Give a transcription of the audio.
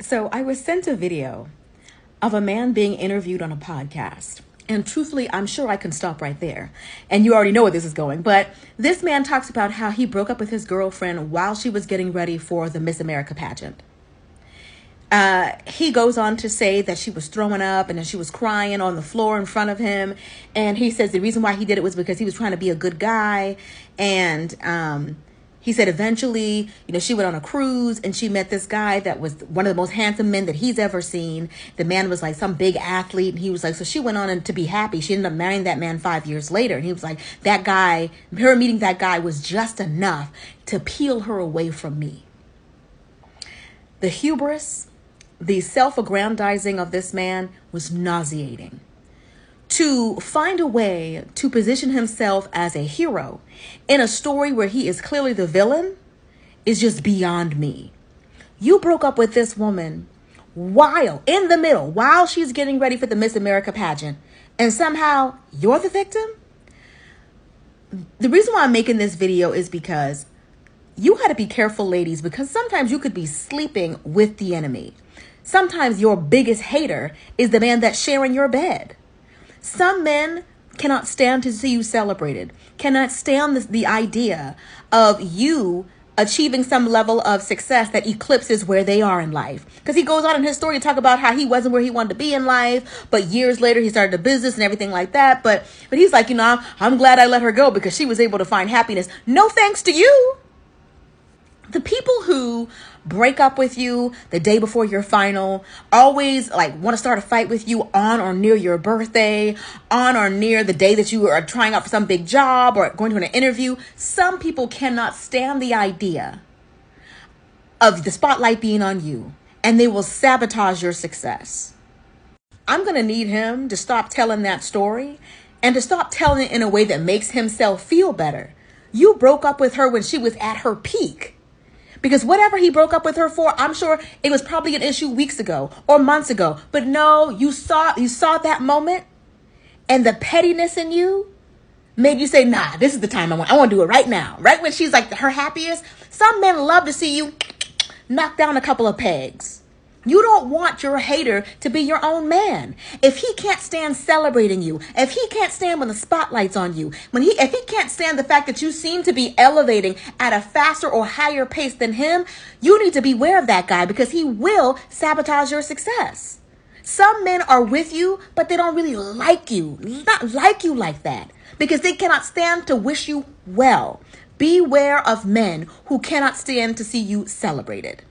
So I was sent a video of a man being interviewed on a podcast. And truthfully, I'm sure I can stop right there. And you already know where this is going. But this man talks about how he broke up with his girlfriend while she was getting ready for the Miss America pageant. He goes on to say that she was throwing up and that she was crying on the floor in front of him. And he says the reason why he did it was because he was trying to be a good guy. And he said eventually, she went on a cruise and she met this guy that was one of the most handsome men that he's ever seen. The man was like some big athlete. And he was like, so she went on and to be happy. She ended up marrying that man 5 years later. And he was like, that guy, her meeting that guy was just enough to peel her away from me. The hubris, the self-aggrandizing of this man was nauseating. To find a way to position himself as a hero in a story where he is clearly the villain is just beyond me. You broke up with this woman while she's getting ready for the Miss America pageant, and somehow you're the victim? The reason why I'm making this video is because you got to be careful, ladies, because sometimes you could be sleeping with the enemy. Sometimes your biggest hater is the man that's sharing your bed. Some men cannot stand to see you celebrated, cannot stand the idea of you achieving some level of success that eclipses where they are in life. Because he goes on in his story to talk about how he wasn't where he wanted to be in life, but years later he started a business and everything like that. But he's like, I'm glad I let her go because she was able to find happiness. No thanks to you. The people who break up with you the day before your final, always want to start a fight with you on or near your birthday, on or near the day that you are trying out for some big job or going to an interview. Some people cannot stand the idea of the spotlight being on you, and they will sabotage your success. I'm going to need him to stop telling that story and to stop telling it in a way that makes himself feel better. You broke up with her when she was at her peak. Because whatever he broke up with her for, I'm sure it was probably an issue weeks ago or months ago. But no, you saw that moment, and the pettiness in you made you say, nah, this is the time I want to do it right now. Right when she's like her happiest. Some men love to see you knock down a couple of pegs. You don't want your hater to be your own man. If he can't stand celebrating you, if he can't stand when the spotlight's on you, if he can't stand the fact that you seem to be elevating at a faster or higher pace than him, you need to beware of that guy because he will sabotage your success. Some men are with you, but they don't really like you, not like you like that, because they cannot stand to wish you well. Beware of men who cannot stand to see you celebrated.